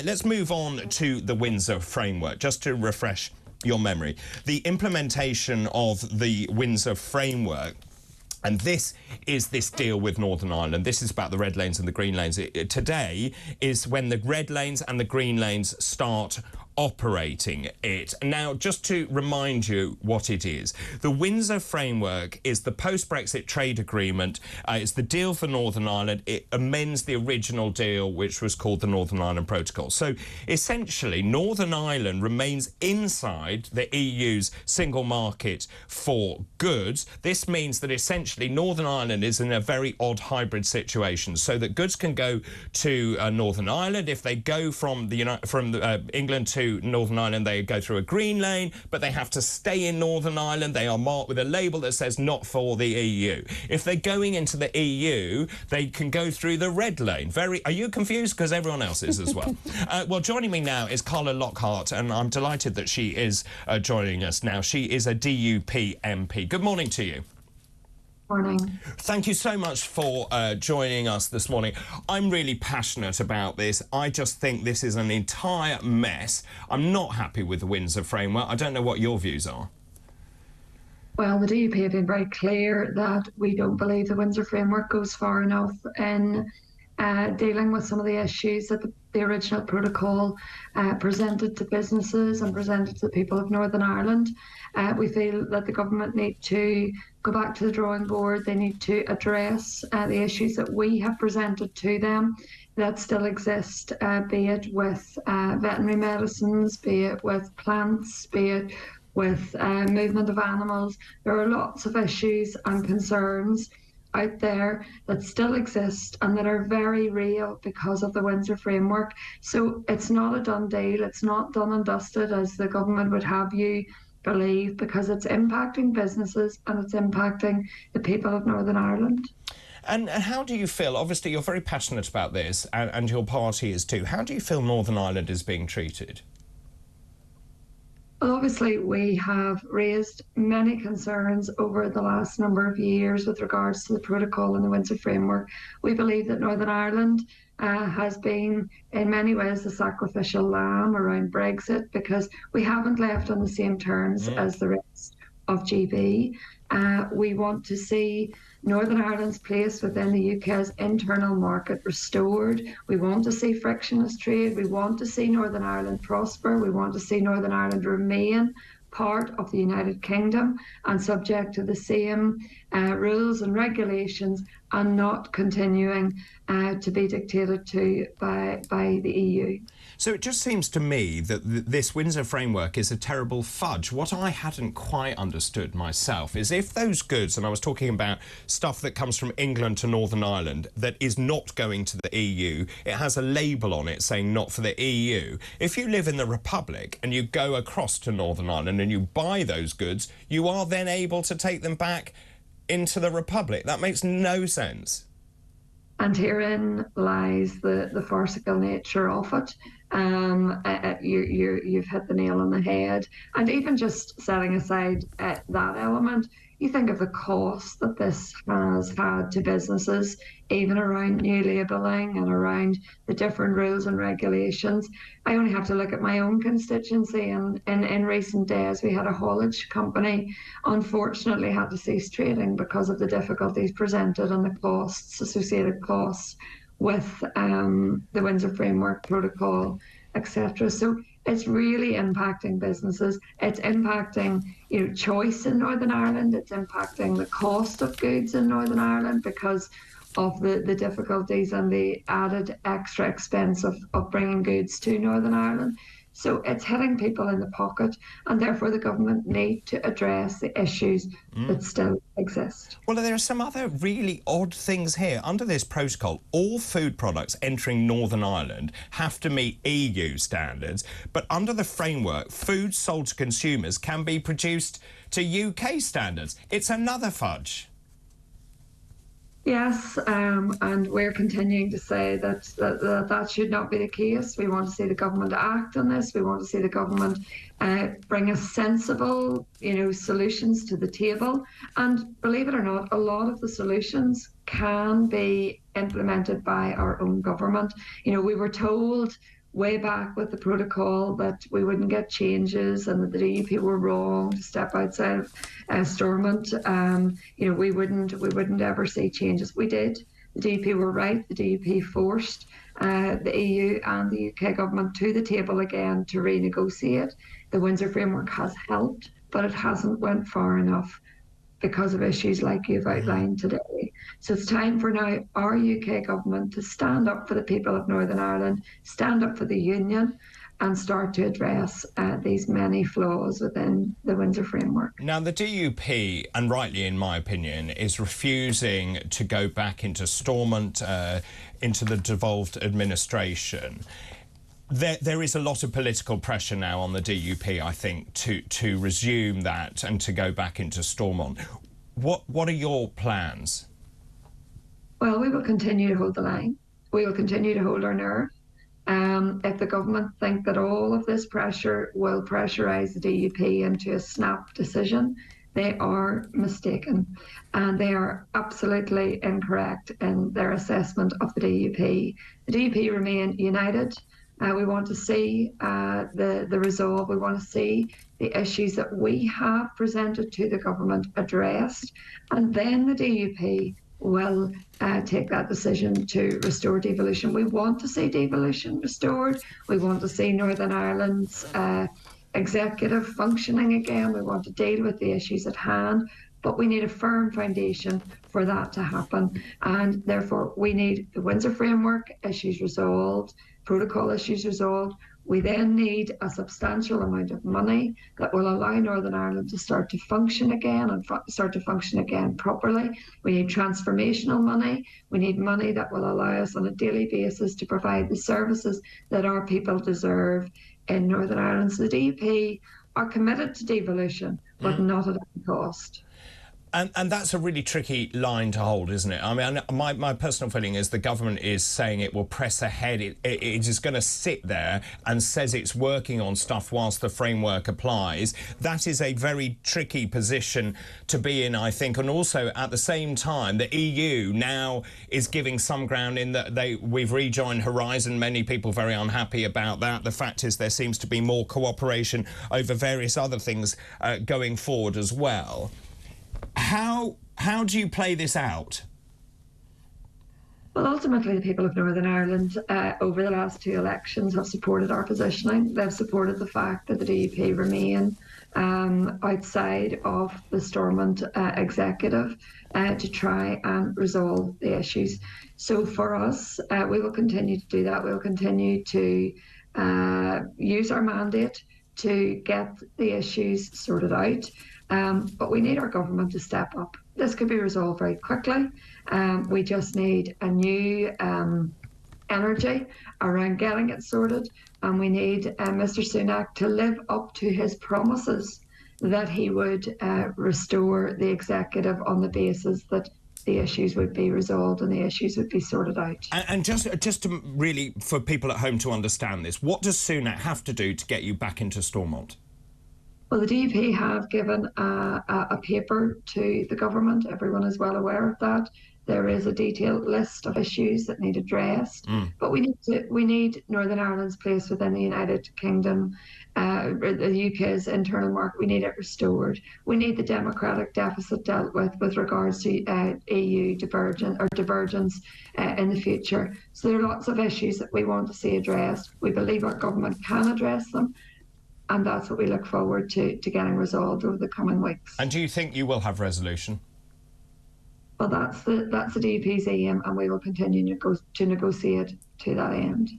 Right, let's move on to the Windsor Framework, just to refresh your memory. The implementation of the Windsor Framework, and this is this deal with Northern Ireland. This is about the red lanes and the green lanes. Today is when the red lanes and the green lanes start operating it. Now, just to remind you what it is, the Windsor Framework is the post-Brexit trade agreement. It's the deal for Northern Ireland. It amends the original deal, which was called the Northern Ireland Protocol. So essentially, Northern Ireland remains inside the EU's single market for goods. This means that essentially Northern Ireland is in a very odd hybrid situation, so that goods can go to Northern Ireland. If they go from England to Northern Ireland, they go through a green lane, but they have to stay in Northern Ireland. They are marked with a label that says not for the EU. If they're going into the EU, they can go through the red lane. Are you confused? Because everyone else is as well. Well, joining me now is Carla Lockhart, and I'm delighted that she is joining us now. She is a DUP MP. Good morning to you. Morning. Thank you so much for joining us this morning. I'm really passionate about this. I just think this is an entire mess. I'm not happy with the Windsor Framework. I don't know what your views are. Well, the DUP have been very clear that we don't believe the Windsor Framework goes far enough in dealing with some of the issues that the original protocol presented to businesses and presented to the people of Northern Ireland. We feel that the government need to go back to the drawing board. They need to address the issues that we have presented to them that still exist, be it with veterinary medicines, be it with plants, be it with movement of animals. There are lots of issues and concerns out there that still exist and that are very real because of the Windsor Framework. So it's not a done deal. It's not done and dusted as the government would have you believe, because it's impacting businesses and it's impacting the people of Northern Ireland. And how do you feel? Obviously, you're very passionate about this, and your party is too. How do you feel Northern Ireland is being treated? Well, obviously, we have raised many concerns over the last number of years with regards to the protocol and the Windsor Framework. We believe that Northern Ireland has been, in many ways, the sacrificial lamb around Brexit, because we haven't left on the same terms as the rest of GB. We want to see Northern Ireland's place within the UK's internal market restored. We want to see frictionless trade. We want to see Northern Ireland prosper. We want to see Northern Ireland remain part of the United Kingdom and subject to the same rules and regulations, and not continuing to be dictated to by the EU. So it just seems to me that this Windsor Framework is a terrible fudge. What I hadn't quite understood myself is if those goods, and I was talking about stuff that comes from England to Northern Ireland that is not going to the EU, it has a label on it saying not for the EU. If you live in the Republic and you go across to Northern Ireland and you buy those goods, you are then able to take them back into the Republic. That makes no sense. And herein lies the farcical nature of it. You've hit the nail on the head. And even just setting aside that element, you think of the cost that this has had to businesses, even around new labelling and around the different rules and regulations. I only have to look at my own constituency, and in recent days we had a haulage company unfortunately had to cease trading because of the difficulties presented and the associated costs with the Windsor Framework Protocol, etc. So it's really impacting businesses. It's impacting, choice in Northern Ireland. It's impacting the cost of goods in Northern Ireland because of the difficulties and the added extra expense of bringing goods to Northern Ireland. So it's hitting people in the pocket, and therefore the government need to address the issues that still exist. Well, there are some other really odd things here. Under this protocol, all food products entering Northern Ireland have to meet EU standards, but under the framework, food sold to consumers can be produced to UK standards. It's another fudge. Yes, and we're continuing to say that should not be the case. We want to see the government act on this. We want to see the government bring us sensible, solutions to the table. And believe it or not, a lot of the solutions can be implemented by our own government. We were told way back with the protocol that we wouldn't get changes and that the DUP were wrong to step outside of Stormont. We wouldn't ever see changes. We did. The DUP were right. The DUP forced the EU and the UK government to the table again to renegotiate. The Windsor Framework has helped, but it hasn't went far enough because of issues like you've outlined today. So it's time for now our UK government to stand up for the people of Northern Ireland, stand up for the Union, and start to address these many flaws within the Windsor Framework. Now, the DUP, and rightly in my opinion, is refusing to go back into Stormont, into the devolved administration. There is a lot of political pressure now on the DUP, I think, to resume that and to go back into Stormont. What are your plans? Well, we will continue to hold the line. We will continue to hold our nerve. If the government think that all of this pressure will pressurise the DUP into a snap decision, they are mistaken, and they are absolutely incorrect in their assessment of the DUP. The DUP remain united. We want to see the resolve. We want to see the issues that we have presented to the government addressed, and then the DUP will take that decision to restore devolution. We want to see devolution restored. We want to see Northern Ireland's executive functioning again. We want to deal with the issues at hand, but we need a firm foundation for that to happen. And therefore, we need the Windsor Framework issues resolved, protocol issues resolved. We then need a substantial amount of money that will allow Northern Ireland to start to function again and start to function again properly. We need transformational money. We need money that will allow us on a daily basis to provide the services that our people deserve in Northern Ireland. So the DUP are committed to devolution, but not at any cost. And that's a really tricky line to hold, isn't it? I mean, my personal feeling is the government is saying it will press ahead. It is going to sit there and says it's working on stuff whilst the framework applies. That is a very tricky position to be in, I think. And also, at the same time, the EU now is giving some ground in that we've rejoined Horizon. Many people very unhappy about that. The fact is there seems to be more cooperation over various other things going forward as well. How do you play this out? Well, ultimately, the people of Northern Ireland over the last two elections have supported our positioning. They've supported the fact that the DUP remain outside of the Stormont executive to try and resolve the issues. So for us, we will continue to do that. We will continue to use our mandate to get the issues sorted out. But we need our government to step up. This could be resolved very quickly. We just need a new energy around getting it sorted. And we need Mr. Sunak to live up to his promises that he would restore the executive on the basis that the issues would be resolved and the issues would be sorted out. And just to really, for people at home to understand this, what does Sunak have to do to get you back into Stormont? Well, the DUP have given a paper to the government. Everyone is well aware of that. There is a detailed list of issues that need addressed. But we need Northern Ireland's place within the United Kingdom, the UK's internal market. We need it restored. We need the democratic deficit dealt with regards to EU divergence in the future. So there are lots of issues that we want to see addressed. We believe our government can address them. And that's what we look forward to getting resolved over the coming weeks. And do you think you will have resolution? Well, that's the DUP's aim, and we will continue to negotiate to that end.